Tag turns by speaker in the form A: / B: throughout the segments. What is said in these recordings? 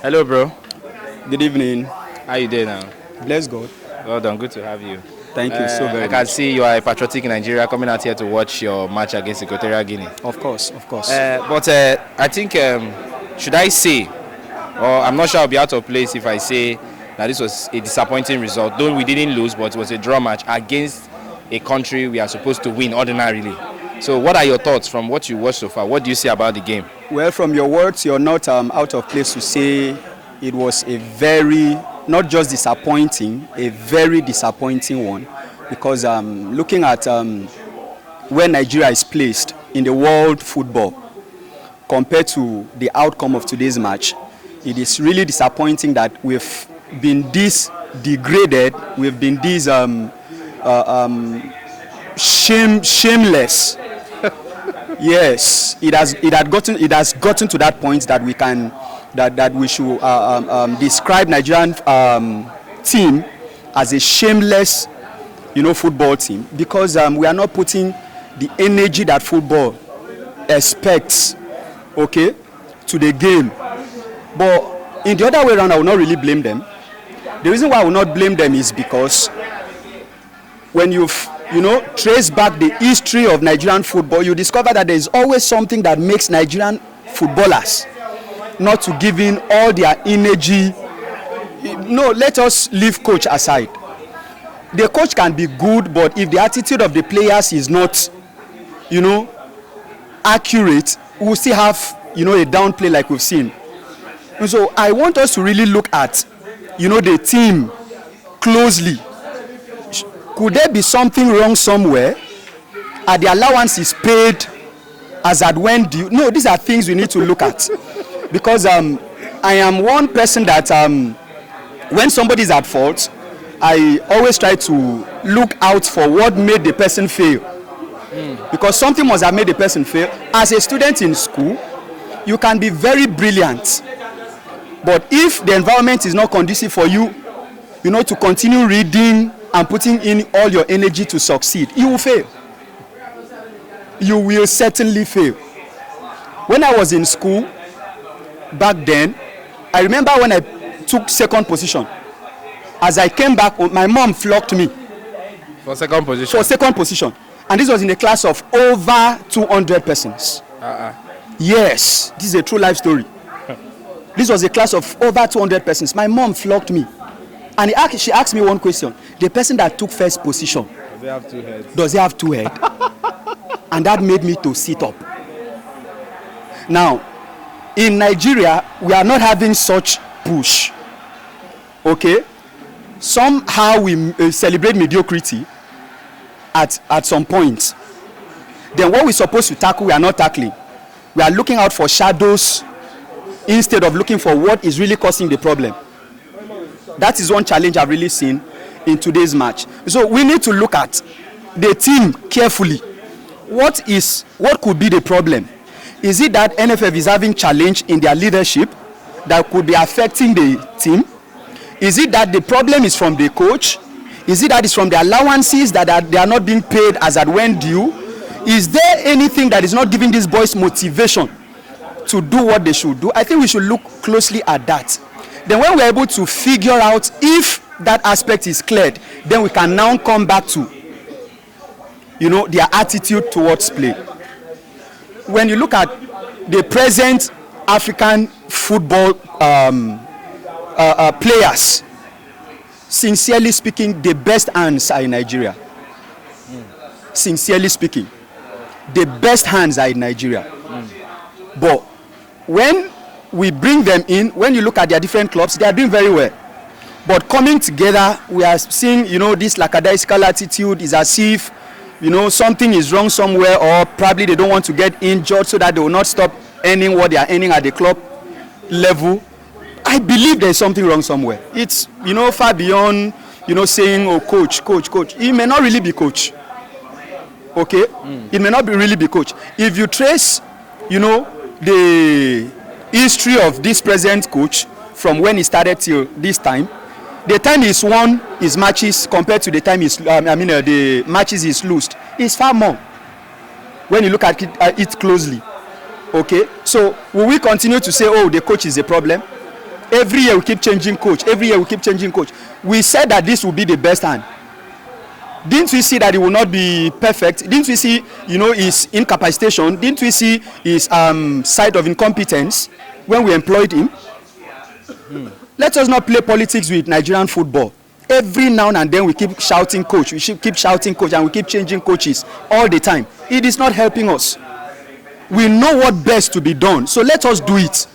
A: Hello, bro.
B: Good evening.
A: How you doing now?
B: Bless God.
A: Well done. Good to have you.
B: Thank you so very
A: I can
B: much.
A: see you are a patriotic Nigeria coming out here to watch your match against Equatorial Guinea.
B: Of course, of course.
A: But I think, should I say, or I'm not sure I'll be out of place if I say that this was a disappointing result. Though we didn't lose, but it was a draw match against a country we are supposed to win ordinarily. So what are your thoughts from what you watched so far? What do you see about the game?
B: Well, from your words, you're not out of place to say it was a very, not just disappointing, a very disappointing one. Because looking at where Nigeria is placed in the world football compared to the outcome of today's match, it is really disappointing that we've been this degraded, we've been this shameless. Yes, it has gotten to that point that we can that we should describe Nigerian team as a shameless, football team, because we are not putting the energy that football expects, okay, to the game. But in the other way around, I will not really blame them. The reason why I will not blame them is because when you've trace back the history of Nigerian football, you discover that there is always something that makes Nigerian footballers not to give in all their energy. No, let us leave coach aside. The coach can be good, but if the attitude of the players is not, accurate, we'll still have, a down play like we've seen. And so I want us to really look at, the team closely. Could there be something wrong somewhere? Are the allowances paid as at when due? No, these are things we need to look at. Because I am one person that when somebody is at fault, I always try to look out for what made the person fail. Because something must have made the person fail. As a student in school, you can be very brilliant. But if the environment is not conducive for you, to continue reading and putting in all your energy to succeed, you will fail. You will certainly fail. When I was in school, back then, I remember when I took second position. As I came back, my mom flogged me.
A: For second position?
B: For second position. And this was in a class of over 200 persons. Yes, this is a true life story. This was a class of over 200 persons. My mom flogged me. And she asked me one question. The person that took first position,
A: does he have two heads?
B: Does he have two heads? And that made me to sit up. Now, in Nigeria, we are not having such push. Okay? Somehow we celebrate mediocrity at some point. Then what we're supposed to tackle, we are not tackling. We are looking out for shadows instead of looking for what is really causing the problem. That is one challenge I've really seen in today's match. So we need to look at the team carefully. What could be the problem? Is it that NFF is having challenge in their leadership that could be affecting the team? Is it that the problem is from the coach? Is it that it's from the allowances that they are not being paid as at when due? Is there anything that is not giving these boys motivation to do what they should do? I think we should look closely at that. Then when we're able to figure out if that aspect is cleared, then we can now come back to, their attitude towards play. When you look at the present African football players, sincerely speaking, the best hands are in Nigeria. Sincerely speaking, the best hands are in Nigeria. But when we bring them in, when you look at their different clubs, they are doing very well. But coming together, we are seeing, this lackadaisical attitude is as if, something is wrong somewhere, or probably they don't want to get injured so that they will not stop earning what they are earning at the club level. I believe there is something wrong somewhere. It's, far beyond, saying, oh, coach. It may not really be coach. Okay? It may not really be coach. If you trace, the history of this present coach from when he started till this time, the time he's won his matches compared to the time the matches he's lost is far more when you look at it closely. Okay, so will we continue to say, oh, the coach is a problem? Every year we keep changing coach. Every year we keep changing coach. We said that this will be the best hand. Didn't we see that it will not be perfect? Didn't we see, his incapacitation? Didn't we see his side of incompetence when we employed him? Let us not play politics with Nigerian football. Every now and then we keep shouting coach. We should keep shouting coach, and we keep changing coaches all the time. It is not helping us. We know what best to be done, so let us do it.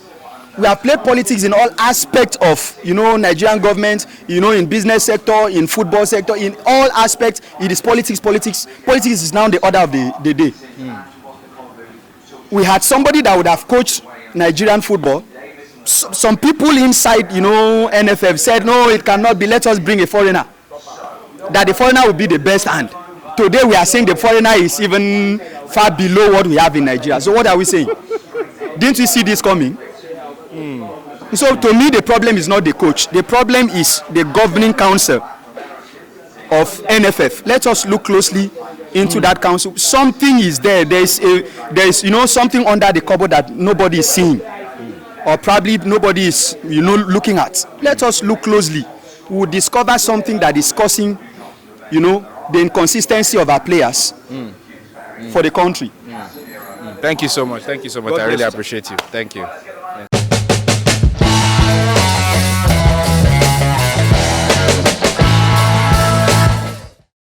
B: We have played politics in all aspects of, Nigerian government, in business sector, in football sector, in all aspects. It is politics. Politics is now the order of the day. We had somebody that would have coached Nigerian football. Some people inside, NFF said, no, it cannot be. Let us bring a foreigner. That the foreigner will be the best hand. Today we are saying the foreigner is even far below what we have in Nigeria. So what are we saying? Didn't we see this coming? So to me, the problem is not the coach. The problem is the governing council of NFF. Let us look closely into that council. Something is there. There is something under the cupboard that nobody is seeing, or probably nobody is looking at. Let us look closely. We will discover something that is causing the inconsistency of our players for the country.
A: Thank you so much. I really appreciate you. Thank you.